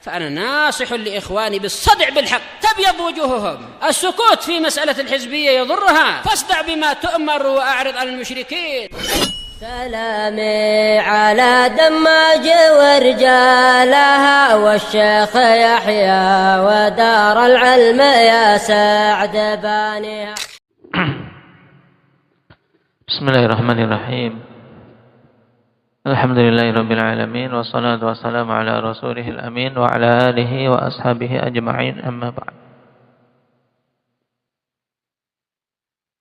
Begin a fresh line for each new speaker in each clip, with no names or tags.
فأنا ناصح لإخواني بالصدع بالحق تبيض وجوههم. السكوت في مسألة الحزبية يضرها، فاصدع بما تؤمر وأعرض عن المشركين.
سلامي على دماج ورجالها والشيخ يحيى ودار العلم يا سعد بانيها.
Bismillahirrahmanirrahim. Alhamdulillahirabbil alamin wassalatu wassalamu ala rasulihil amin wa ala alihi wa ashabihi ajma'in, amma ba'd.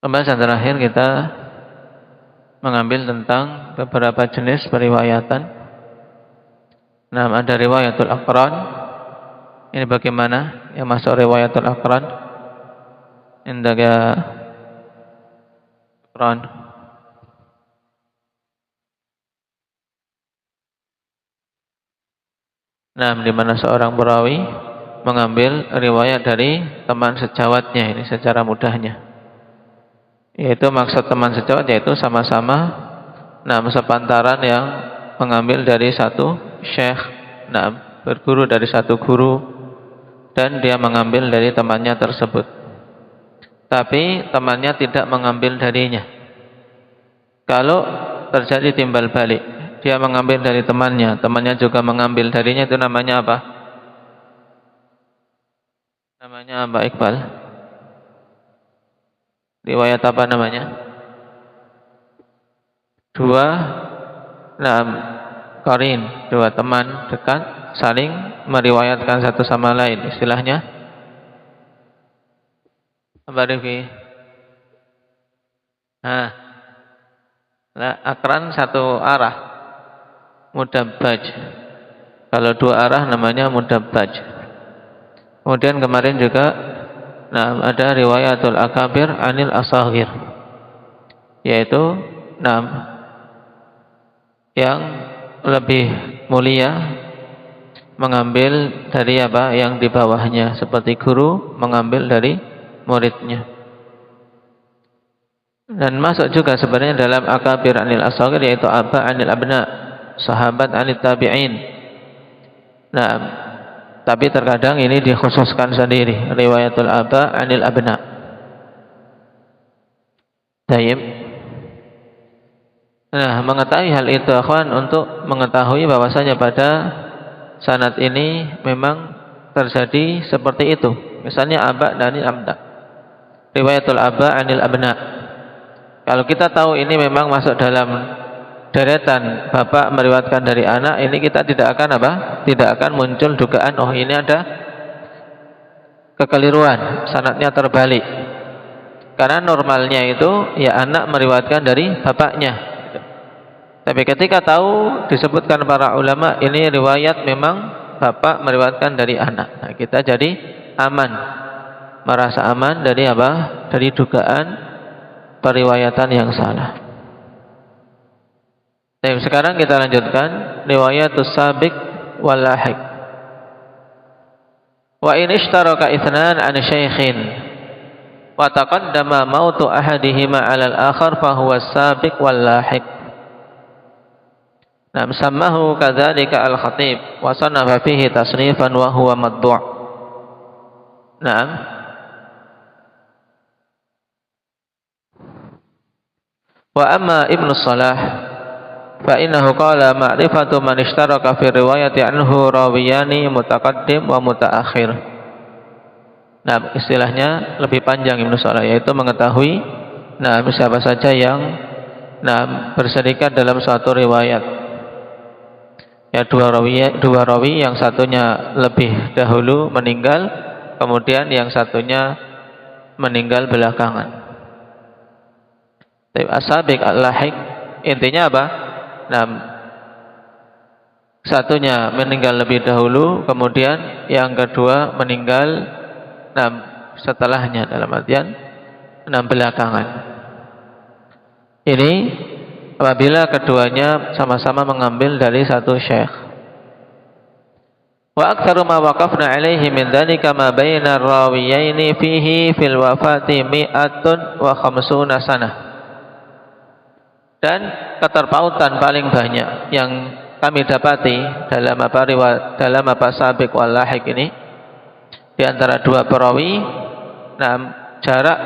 Pembahasan terakhir kita mengambil tentang beberapa jenis periwayatan. Nah, ada riwayatul aqran. Ini bagaimana yang masuk riwayatul aqran? Indaga aqran. Nah, di mana seorang perawi mengambil riwayat dari teman sejawatnya, ini secara mudahnya. Yaitu maksud teman sejawat yaitu sama-sama sepantaran yang mengambil dari satu syekh, berguru dari satu guru, dan dia mengambil dari temannya tersebut. Tapi temannya tidak mengambil darinya. Kalau terjadi timbal balik, dia mengambil dari temannya, temannya juga mengambil darinya, itu namanya apa? Namanya apa, Iqbal? Riwayat apa namanya? Qarin, dua teman dekat saling meriwayatkan satu sama lain. Istilahnya apa, Rifki? Aqran satu arah, mudabbaj. Kalau dua arah namanya mudabbaj. Kemudian kemarin juga ada riwayatul akabir anil asaghir, yaitu yang lebih mulia mengambil dari apa yang di bawahnya, seperti guru mengambil dari muridnya. Dan masuk juga sebenarnya dalam akabir anil asaghir, yaitu aba anil abna, sahabat anil tabi'in. Tapi terkadang ini dikhususkan sendiri, riwayatul aba anil abna. Tayyib. Mengetahui hal itu, akhwan, untuk mengetahui bahwasanya pada sanad ini memang terjadi seperti itu. Misalnya aba anil abna, riwayatul aba anil abna. Kalau kita tahu ini memang masuk dalam deretan bapak meriwayatkan dari anak, ini kita tidak akan tidak akan muncul dugaan oh ini ada kekeliruan, sanadnya terbalik. Karena normalnya itu ya anak meriwayatkan dari bapaknya. Tapi ketika tahu disebutkan para ulama ini riwayat memang bapak meriwayatkan dari anak, kita jadi aman, merasa aman dari dari dugaan periwayatan yang salah. Sekarang kita lanjutkan riwayatus sabiq wal lahiq. Wa in ishtaraka itsnan an syaikhin wa taqaddama mautu ahadihima 'ala al-akhar fa huwa as-sabiq wal lahiq. Sammahu kadzalika al-khatib wa sanafa fihi tasnifan wa huwa maddu'. Wa amma Ibnu Shalah فإنه قال معرفة من اشترك في الرواية عنه راويان متقدم ومتأخر. Istilahnya lebih panjang Ibnu Shalah, yaitu mengetahui siapa saja yang berserikat dalam suatu riwayat. Ya, dua rawi, yang satunya lebih dahulu meninggal, kemudian yang satunya meninggal belakangan. As-sabiq al-lahiq intinya apa? Satunya meninggal lebih dahulu, kemudian yang kedua meninggal setelahnya, dalam artian belakangan. Ini apabila keduanya sama-sama mengambil dari satu syekh. Wa aktsaru ma waqafna alaihi min dzalika ma baina rawiyaini fihi fil wafati 150 sanah. Dan keterpautan paling banyak yang kami dapati dalam apa sabiq wal lahiq ini di antara dua perawi, nah jarak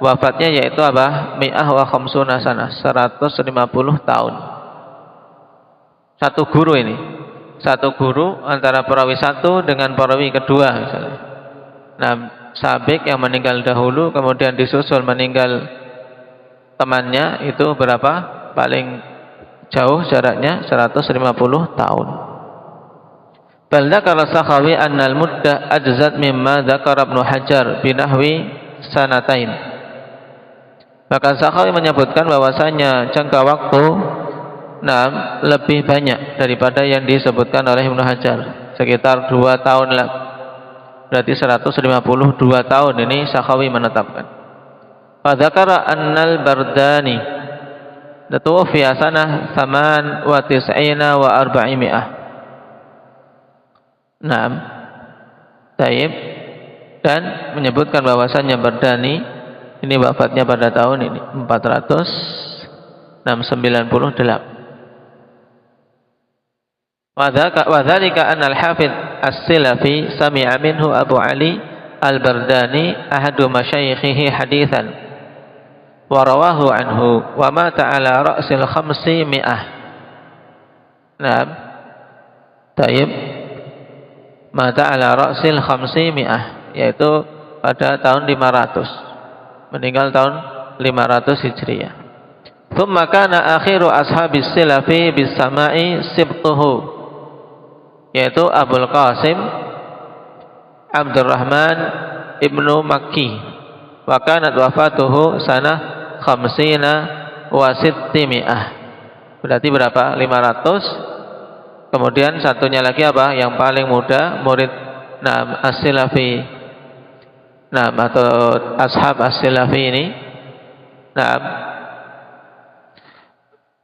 wafatnya yaitu apa? Mi'ah wa khamsuna sanah, 150 tahun. Satu guru ini. Satu guru antara perawi satu dengan perawi kedua misalnya. Nah, sabiq yang meninggal dahulu kemudian disusul meninggal temannya, itu berapa? Paling jauh jaraknya 150 tahun. Bal dzakara Sakhawi anna al-muddah ajzat mimma dzakara Ibnu Hajar binahwi sanatain. Maka Sakhawi menyebutkan bahwasanya jangka waktu lebih banyak daripada yang disebutkan oleh Ibnu Hajar, sekitar 2 tahun lah. Berarti 152 tahun ini Sakhawi menetapkan. Fa dzakara annal Bardani tuwfiya sanah 98 wa 400. Naam. Taib, dan menyebutkan bahwasannya Bardani ini wafatnya pada tahun ini 498. Wa dzalika anna al-Hafidz As-Silafi sami'a minhu Abu Ali Al-Bardani ahadu masyayikhihi haditsan wa rawahu anhu wa mata ala ra'sil 500. Naam. Taib, mata ala ra'sil 500, yaitu pada tahun 500, meninggal tahun 500 Hijriah. Thumma kana akhiru ashabis silafi bis sama'i sibtuhu, yaitu Abul Qasim Abdurrahman ibnu Makki, wa kanat wafatuhu sanah 50 wa 600. Berarti berapa? 500. Kemudian satunya lagi apa? Yang paling muda, murid As-Silafi, atau ashab As-Silafi ini,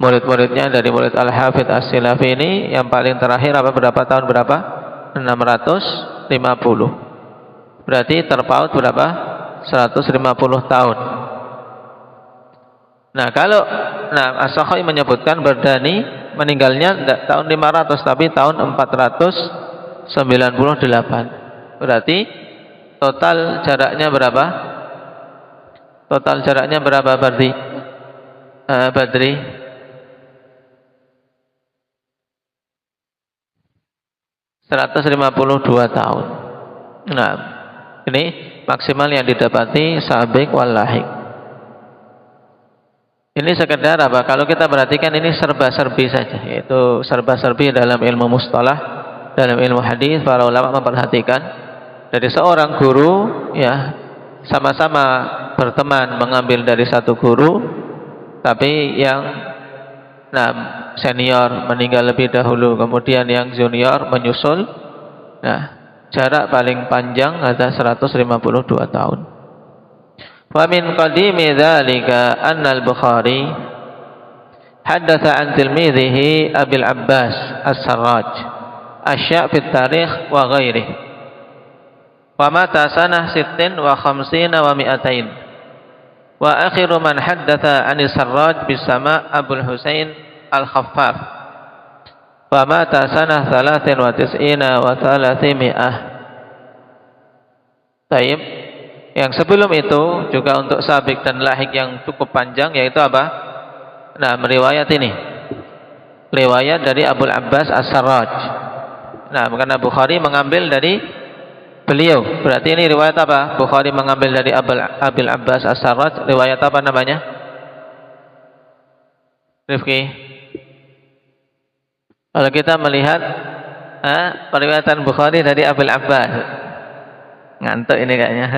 murid-muridnya dari murid Al-Hafidz As-Silafi ini yang paling terakhir apa? Berapa tahun? Berapa? 650. Berarti terpaut berapa? 150 tahun. Nah, kalau As-Sakhawi menyebutkan Bardani meninggalnya tahun 500 tapi tahun 498. Berarti total jaraknya berapa? Total jaraknya berapa Badri? 152 tahun. Nah, ini maksimal yang didapati sabiq wal lahiq. Ini sekedar apa? Kalau kita perhatikan ini serba-serbi saja, yaitu serba-serbi dalam ilmu mustalah, dalam ilmu hadis. Para ulama memperhatikan dari seorang guru, ya, sama-sama berteman mengambil dari satu guru, tapi yang senior meninggal lebih dahulu, kemudian yang junior menyusul. Nah, jarak paling panjang ada 152 tahun. Wa min qadimi dzalika anna al-Bukhari haddatsa an tilmidhihi Abil Abbas As-Sarraj asya' fi tarikh wa ghairihi wa mata sanah 56 wa 200. Wa akhiru man haddatsa an As-Sarraj bis-Sama' Abul Husain Al-Khaffaf wa mata sanah 93 wa 300. Taib. Yang sebelum itu juga untuk sabiq dan lahik yang cukup panjang, yaitu apa? Meriwayat ini, riwayat dari Abul Abbas As-Sarraj. Karena Bukhari mengambil dari beliau, berarti ini riwayat apa? Bukhari mengambil dari Abul Abbas As-Sarraj. Riwayat apa namanya? Rifki, kalau kita melihat periwayatan Bukhari dari Abul Abbas, ngantuk ini kayaknya.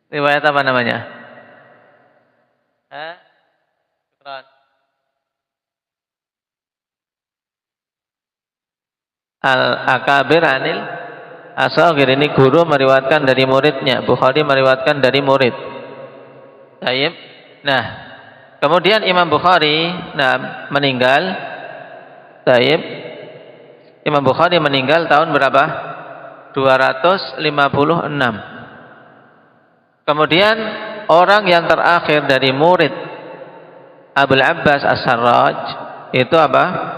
Riwayat apa namanya? Al-Akabir Anil As-Saghir, ini guru meriwayatkan dari muridnya. Bukhari meriwayatkan dari murid. Taib. Nah, kemudian Imam Bukhari meninggal. Taib. Imam Bukhari meninggal tahun berapa? 256. Kemudian orang yang terakhir dari murid Abul Abbas As-Sarraj itu apa?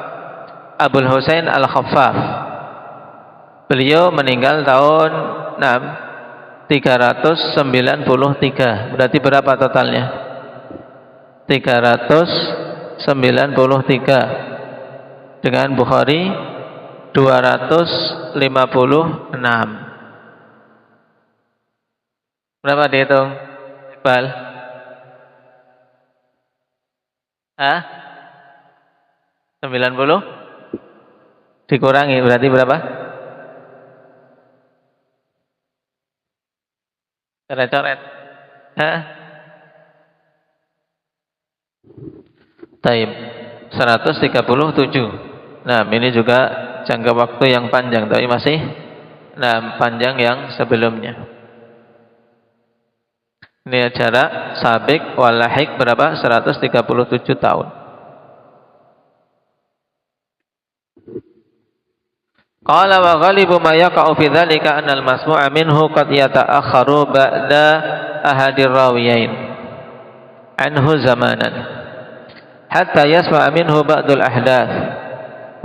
Abul Husain Al-Khaffaf. Beliau meninggal tahun 393. Berarti berapa totalnya? 393. Dengan Bukhari 256. Berapa dihitung? Iqbal? Hah? 90? Dikurangi berarti berapa? Coret-coret. Hah? Taib. 137. Nah, ini juga jangka waktu yang panjang, tapi masih panjang yang sebelumnya. Ini jarak sabik wal lahik berapa? 137 tahun. Qala wa ghalibu ma yaqa'u fi dzalika anna al-masmu'a minhu qad yata'akhkharu ba'da ahadir rawiyain anhu zamanan hatta yasma'a minhu ba'dul ahdath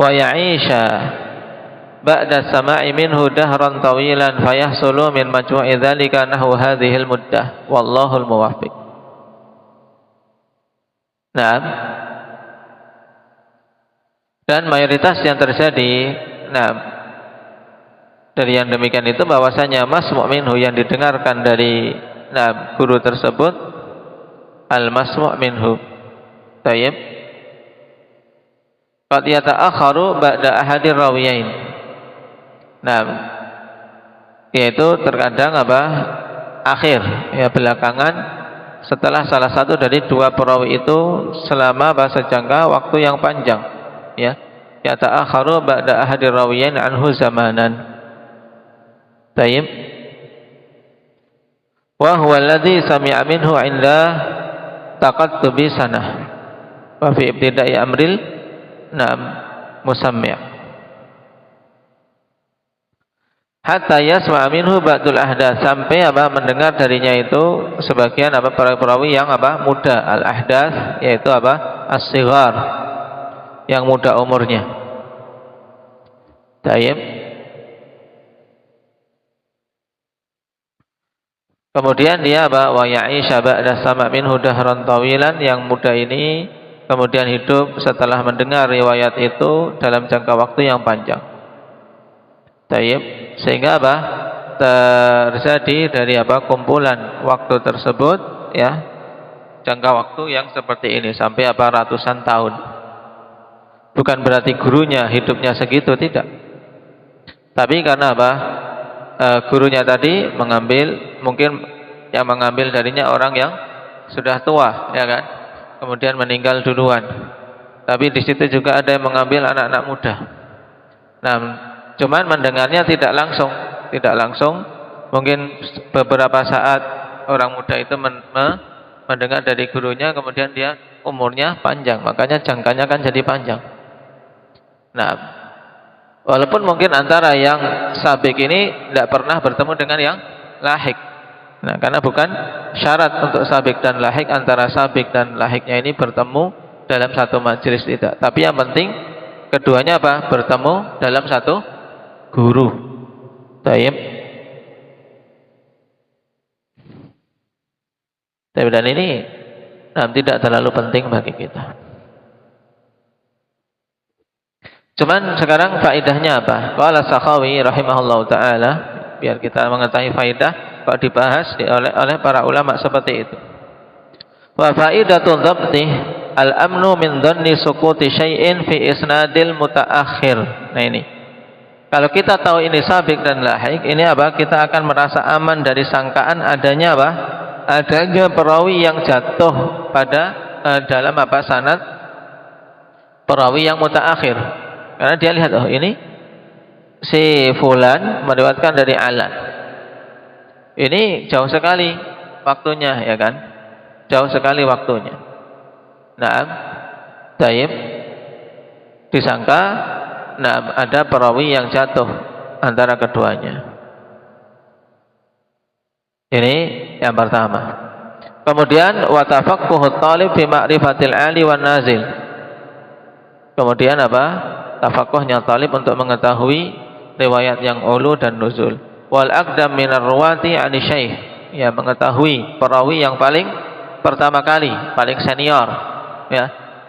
wa ya'isha ba'da sama'i minhu dahran tawilan fayahsulu min majmu'i dzalika nahwu hadhihi al-muddah wallahu al-muwaffiq. Nah, dan mayoritas yang terjadi dari yang demikian itu bahwasanya masmu' minhu yang didengarkan dari guru tersebut al-masmu' minhu. Tayyib. Qad yata'akhkharu ba'da ahadir rawiyain. Yaitu terkadang akhir, ya belakangan setelah salah satu dari dua perawi itu selama jangka waktu yang panjang, ya. Yata'akhkharu ba'da ahadir rawiyain anhu zamanan. Tayyib. Wa huwa alladhi sami'a minhu 'inda taqattubi sanah wa fi ibtida'i amril musammi'. Hatta yasma'a minhu ba'dul ahdath, sampai mendengar darinya itu sebagian perawi yang muda, al ahdath yaitu as-sighar, yang muda umurnya. Tayyib. Kemudian dia wa ya'isha ba'da sama' minhu dahran tawilan, yang muda ini kemudian hidup setelah mendengar riwayat itu dalam jangka waktu yang panjang. Tayyib. Sehingga terjadi dari kumpulan waktu tersebut, ya, jangka waktu yang seperti ini sampai ratusan tahun. Bukan berarti gurunya hidupnya segitu, tidak. Tapi karena gurunya tadi mungkin yang mengambil darinya orang yang sudah tua, ya kan, kemudian meninggal duluan. Tapi di situ juga ada yang mengambil anak-anak muda. Cuman mendengarnya tidak langsung. Mungkin beberapa saat orang muda itu mendengar dari gurunya, kemudian dia umurnya panjang, makanya jangkanya kan jadi panjang. Walaupun mungkin antara yang sabik ini tidak pernah bertemu dengan yang lahik. Karena bukan syarat untuk sabik dan lahik, antara sabik dan lahiknya ini bertemu dalam satu majelis, tidak. Tapi yang penting keduanya bertemu dalam satu guru. Tayyib. Dan ini tidak terlalu penting bagi kita. Cuman sekarang faedahnya apa? Qala Sakhawi rahimahullahu taala, biar kita mengetahui faedah kok dibahas oleh para ulama seperti itu. Wa faidatun dhabti al-amnu min dhanni suquti syai'in fi isnadil mutaakhir. Nah ini, kalau kita tahu ini sabik dan lahik, ini kita akan merasa aman dari sangkaan adanya adanya perawi yang jatuh pada dalam sanad perawi yang mutaakhir. Karena dia lihat, oh ini si fulan meriwayatkan dari Alan. Ini jauh sekali waktunya, ya kan? Jauh sekali waktunya. Tayyib. Disangka ada perawi yang jatuh antara keduanya. Ini yang pertama. Kemudian wa tafaqquhut talib fi ma'rifatil ali wan nazil. Kemudian apa? Tafakuhnya talib untuk mengetahui riwayat yang ulu dan nuzul. Wal aqdam minar ruwati ani syaikh, ya, mengetahui perawi yang paling pertama kali, paling senior, ya.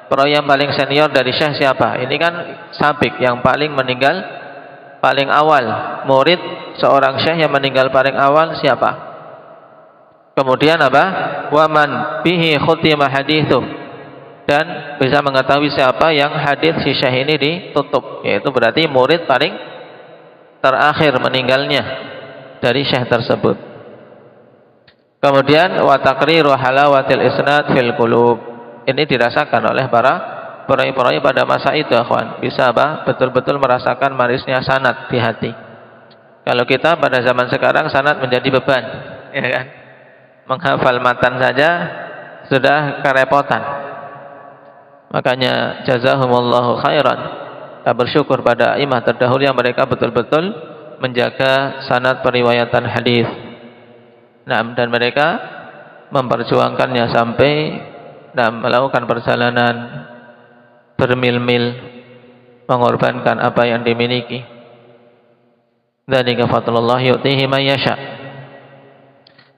Perawi yang paling senior dari syekh siapa? Ini kan sabik, yang paling meninggal paling awal. Murid seorang syekh yang meninggal paling awal siapa? Kemudian apa? Waman bihi khutima hadithu, dan bisa mengetahui siapa yang hadis si syekh ini ditutup, yaitu berarti murid paling terakhir meninggalnya dari syekh tersebut. Kemudian wa taqriru halawatil isnad fil qulub, ini dirasakan oleh para perawi-perawi pada masa itu, akhwan. Bisa apa? Betul-betul merasakan manisnya sanad di hati. Kalau kita pada zaman sekarang sanad menjadi beban, ya kan? Menghafal matan saja sudah kerepotan. Makanya jazahumullahu khairan, kita bersyukur pada imam terdahulu yang mereka betul-betul menjaga sanad periwayatan hadis. Nah, dan mereka memperjuangkannya sampai melakukan perjalanan bermil-mil, mengorbankan apa yang dimiliki. Dzalika fadlullah yu'tihi man yasha.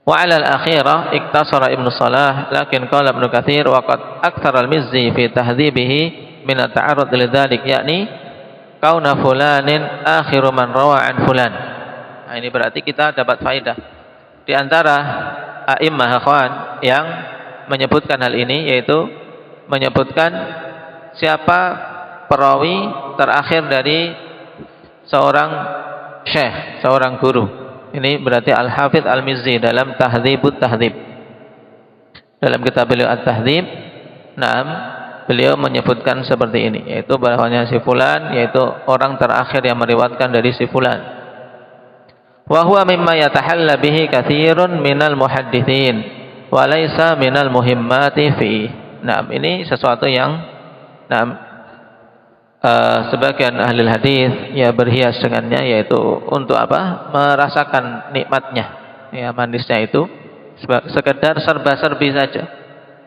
Wa 'ala al-akhirah iktasara Ibnu Shalah, lakin qala Ibnu Katsir wa qad aktsara al-Mizzi fi tahdhibihi min at-ta'arrud lidzalik, yakni kauna fulanin akhiru man rawa an fulan. Nah, ini berarti kita dapat faedah di antara a'immah akhwan yang menyebutkan hal ini, yaitu menyebutkan siapa perawi terakhir dari seorang syekh, seorang guru. Ini berarti Al-Hafidz Al-Mizzi dalam Tahdzibut Tahdzib. Dalam kitab beliau At-Tahdzib, beliau menyebutkan seperti ini, yaitu bahwanya si fulan, yaitu orang terakhir yang meriwayatkan dari si fulan. Wa huwa mimma yatahalla bihi katsirun minal muhadditsin wa laisa minal muhimmati fi. Ini sesuatu yang sebagian ahli hadis ya berhias dengannya, yaitu untuk apa? Merasakan nikmatnya, ya, manisnya itu, sekedar serba-serbi saja.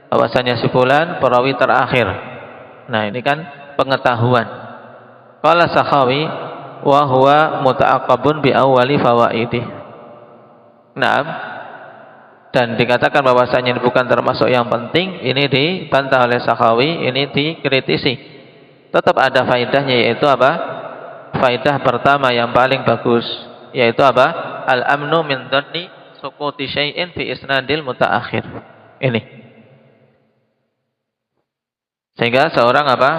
Bahwasanya si fulan perawi terakhir. Nah, ini kan pengetahuan. Qala Sakhawi wa huwa muta'aqqabun bi awwali fawaidih. Dan dikatakan bahwasanya ini bukan termasuk yang penting, ini dibantah oleh Sakhawi, ini dikritisi. Tetap ada faedahnya, yaitu apa? Faedah pertama yang paling bagus, yaitu apa? Al-amnu min dhanni suquti syai'in fi isnadil mutaakhir. Ini. Sehingga seorang apa?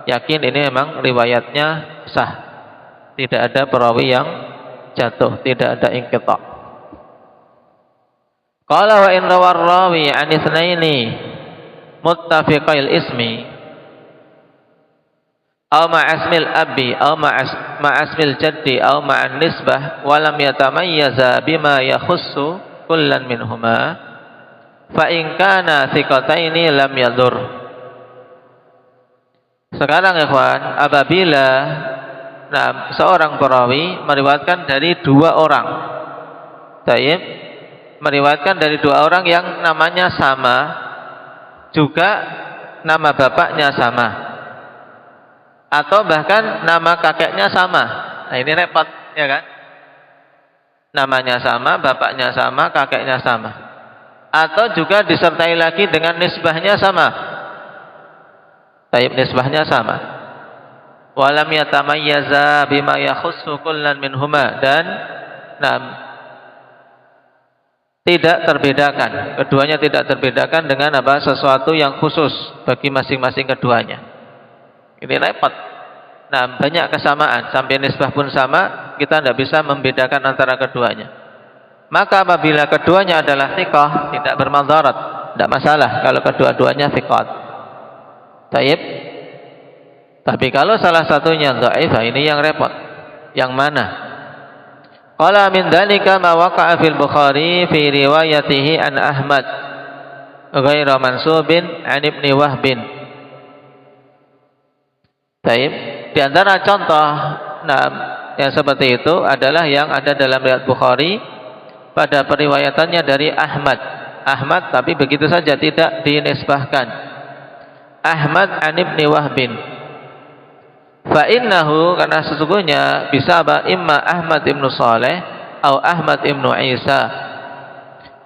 Yakin ini memang riwayatnya sah. Tidak ada perawi yang jatuh, tidak ada inqita'. Qala wa in rawar rawi an itsnaini muttafiqil ismi aw ma'asmil abi aw ma'asmil jaddi aw ma'an nisbah wa lam yatamayyaza bima yakhussu kullan minhuma fa in kana thiqataini lam yadur. Sekarang ikhwan, apabila seorang perawi meriwayatkan dari dua orang, meriwayatkan dari dua orang yang namanya sama, juga nama bapaknya sama, atau bahkan nama kakeknya sama. Nah, ini repot, ya kan? Namanya sama, bapaknya sama, kakeknya sama. Atau juga disertai lagi dengan nisbahnya sama. Nisbahnya sama. Walam yatamayyaza bima yakhussu kullan minhuma, dan tidak terbedakan, keduanya tidak terbedakan dengan apa? Sesuatu yang khusus bagi masing-masing keduanya. Ini repot. Banyak kesamaan, sampai nisbah pun sama, kita tidak bisa membedakan antara keduanya. Maka apabila keduanya adalah thiqah, tidak bermadharat, tidak masalah kalau kedua-duanya thiqat. Tapi kalau salah satunya dhaif, ini yang repot. Yang mana? Qala min dzalika ma waqa'a fil Bukhari fi riwayatihi an Ahmad ghairu mansubin an Ibni Wahbin. Di antara contoh yang seperti itu adalah yang ada dalam riwayat Bukhari pada periwayatannya dari Ahmad, tapi begitu saja tidak dinisbahkan. Ahmad an Ibni Wahbin, Fa innahu, karena sesungguhnya bisa apa? Imma Ahmad ibn Saleh atau Ahmad ibn Isa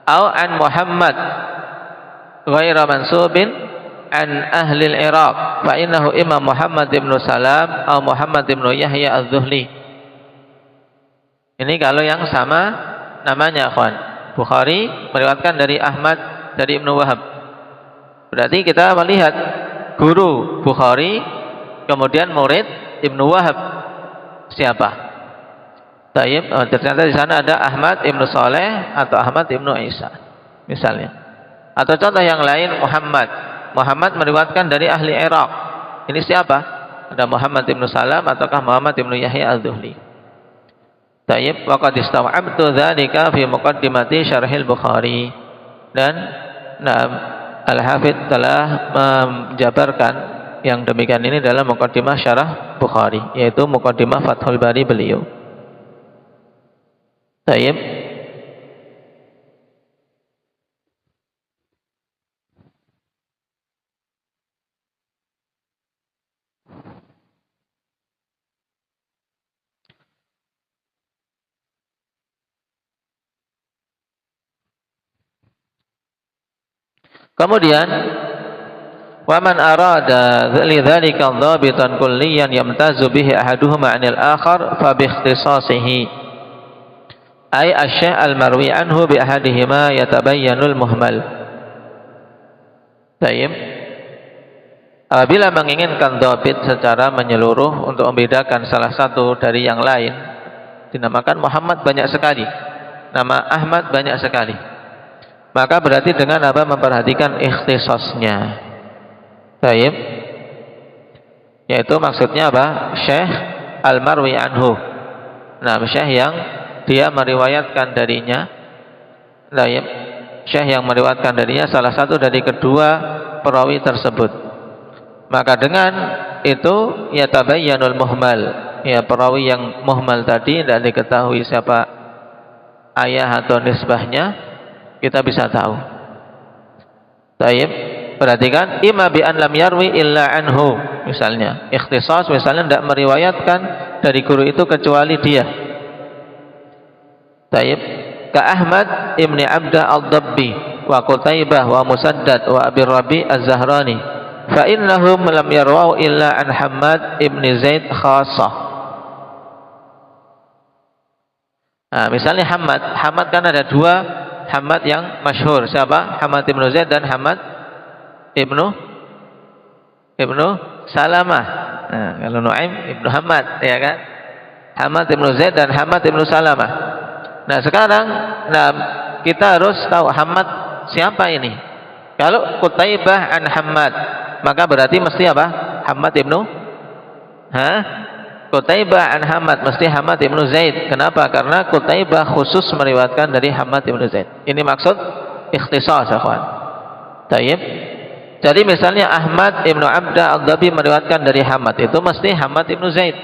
atau an Muhammad ghaira mansubin an ahli al-Iraq. Fa innahu imma Muhammad ibn Salam atau Muhammad ibn Yahya az-Zuhli. Ini kalau yang sama namanya, akhwan. Bukhari meriwayatkan dari Ahmad dari Ibnu Wahab. Berarti kita melihat guru Bukhari kemudian murid Ibnu Wahab siapa? Taib, ternyata di sana ada Ahmad Ibnu Saleh atau Ahmad Ibnu Isa misalnya. Atau contoh yang lain, Muhammad meriwayatkan dari ahli Iraq. Ini siapa? Ada Muhammad Ibnu Salam ataukah Muhammad Ibnu Yahya az-Zuhli. Taib, wa qad istaw'abtu dzalika fi muqaddimati syarhil Bukhari. Dan Al-Hafidz telah menjabarkan yang demikian ini dalam muqaddimah syarah Bukhari, yaitu muqaddimah Fathul Bari beliau. Taib. Kemudian wa man arada lidzalika dhabitan kulliyan yamtazu bihi ahaduhuma 'anil akhar fa bi ikhtisasihi ay asy' al-marwi anhu bi ahadihima yatabayyanul muhmal. Baik. Apabila menginginkan dhabit secara menyeluruh untuk membedakan salah satu dari yang lain, dinamakan Muhammad banyak sekali, nama Ahmad banyak sekali. Maka berarti dengan apa? Memperhatikan ikhtisasnya. Baik. Yaitu maksudnya apa? Syekh al-marwi anhu. Nah, syekh yang dia meriwayatkan darinya. Baik. Syekh yang meriwayatkan darinya salah satu dari kedua perawi tersebut. Maka dengan itu ya tabayyanul muhmal. Ya, perawi yang muhmal tadi tidak diketahui siapa ayah atau nisbahnya, kita bisa tahu. Taib, perhatikan, imma bi an lam yarwi illa anhu, misalnya ikhtisas, misalnya tidak meriwayatkan dari guru itu kecuali dia. Taib, ka Ahmad ibni Abda al-Dabbi wa Qutaibah wa Musaddad wa Abi Rabi az-Zahrani, fa innahum lam yarwau illa an Hammad ibni Zaid khassah. Nah, misalnya Hammad kan ada dua Hammad yang masyhur, siapa? Hammad ibnu Zaid dan Hammad ibnu Salamah. Nah, kalau Nuaim ibnu Hammad, ya kan? Hammad ibnu Zaid dan Hammad ibnu Salamah. Nah, sekarang kita harus tahu Hammad siapa ini. Kalau Qutaibah an Hammad, maka berarti mesti apa? Hammad ibnu Qutaibah an Hammad, mesti Hammad ibnu Zaid. Kenapa? Karena Qutaibah khusus meriwayatkan dari Hammad ibnu Zaid. Ini maksud ikhtisas, akhwan. Taib. Jadi misalnya Ahmad ibnu Abda al-Dabbi meriwayatkan dari Hammad, itu mesti Hammad ibnu Zaid.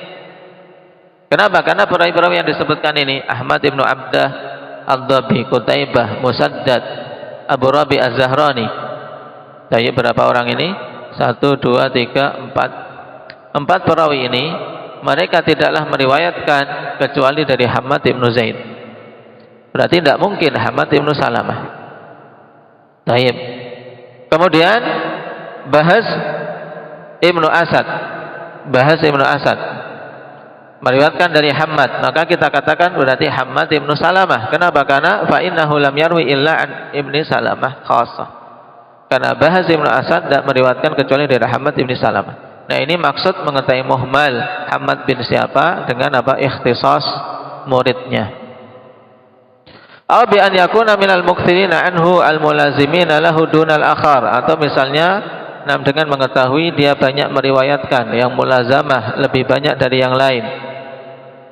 Kenapa? Karena perawi-perawi yang disebutkan ini Ahmad ibnu Abda al-Dabbi, Qutaibah, Musaddad, Abu Rabi az-Zahrani. Taib, berapa orang ini? 1, 2, 3, 4. 4 perawi ini mereka tidaklah meriwayatkan kecuali dari Hammad ibnu Zaid. Berarti tidak mungkin Hammad ibnu Salamah. Taib. Kemudian Bahas ibnu Asad meriwayatkan dari Hammad, maka kita katakan berarti Hammad ibnu Salamah. Kenapa? Karena fa innahu lam yarwi illa an ibni Salamah khassah. Karena Bahas ibnu Asad tidak meriwayatkan kecuali dari Hammad ibnu Salamah. Nah, ini maksud mengetahui muhmal Hammad bin siapa dengan apa? Ikhtisas muridnya. Aw bi an yakuna minal mukthirina anhu al-mulazimina lahu dunal akhar, atau misalnya dengan mengetahui dia banyak meriwayatkan yang mulazamah lebih banyak dari yang lain.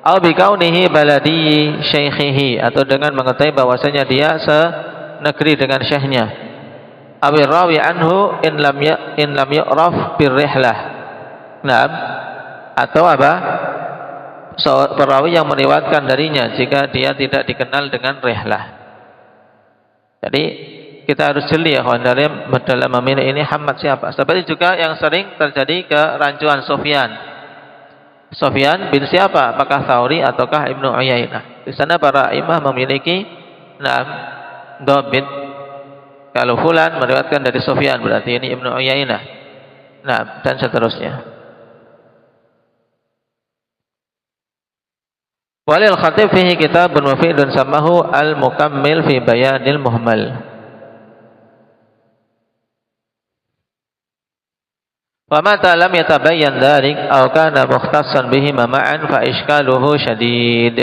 Aw bi kaunihi baladi syaikhihi, atau dengan mengetahui bahwasanya dia senegeri dengan syekhnya. Awir rawi anhu in lam yu'raf bir rihlah. Nah, atau apa? Perawi yang meriwayatkan darinya jika dia tidak dikenal dengan rihlah. Jadi kita harus jeli, ya kawan, dalam memilih ini Hammad siapa. Seperti juga yang sering terjadi kerancuan Sufyan. Sufyan bin siapa? Apakah Tsauri ataukah Ibnu Uyainah? Di sana para imam memiliki dhabit. Kalau fulan meriwayatkan dari Sufyan berarti ini Ibnu Uyainah. Dan seterusnya. Walil Khatib fihi kitabun mufidun samahu al-mukammil fi bayanil muhmal. Wa mata lam yatabayyan dzalik aw kana mukhtassan bihi ma'an fa iskaluhu syadid.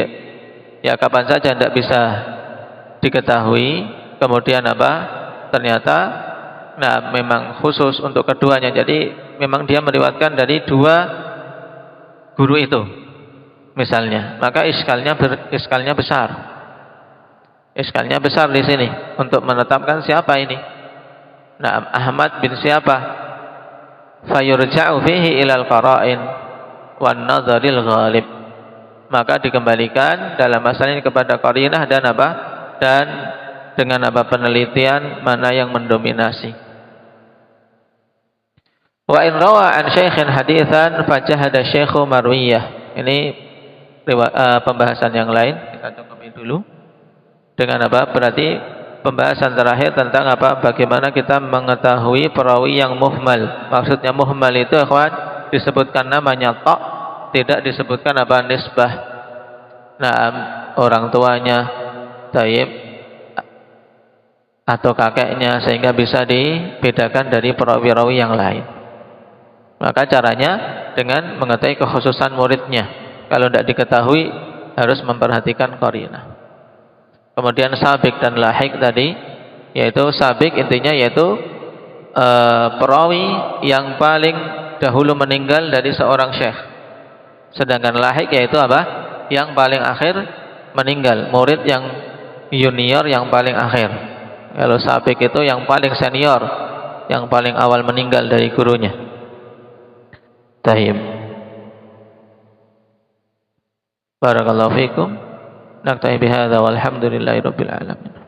Ya kapan saja tidak bisa diketahui, kemudian ternyata memang khusus untuk keduanya. Jadi memang dia meriwayatkan dari dua guru itu. Misalnya, maka iskalnya besar. Iskalnya besar di sini untuk menetapkan siapa ini. Ahmad bin siapa? Fayurja'u fihi ilal qara'in wan nadharil ghalib. Maka dikembalikan dalam masalah ini kepada qarinah dan dan dengan penelitian mana yang mendominasi. Wa in rawa an syaikhin haditsan fajahada syaikhu marwiyah. Ini pembahasan yang lain, kita cukupi dulu dengan berarti pembahasan terakhir tentang bagaimana kita mengetahui perawi yang muhmal. Maksudnya muhmal itu disebutkan namanya tok, tidak disebutkan nisbah. Orang tuanya, taib atau kakeknya, sehingga bisa dibedakan dari perawi-perawi yang lain. Maka caranya dengan mengetahui kekhususan muridnya. Kalau tidak diketahui harus memperhatikan qarinah. Kemudian sabik dan lahik tadi, yaitu sabik intinya yaitu perawi yang paling dahulu meninggal dari seorang syekh. Sedangkan lahik yaitu yang paling akhir meninggal, murid yang junior yang paling akhir. Kalau sabik itu yang paling senior, yang paling awal meninggal dari gurunya. Tahib. Barakallahu fikum. Naktahi bihadza walhamdulillahi rabbil alamin.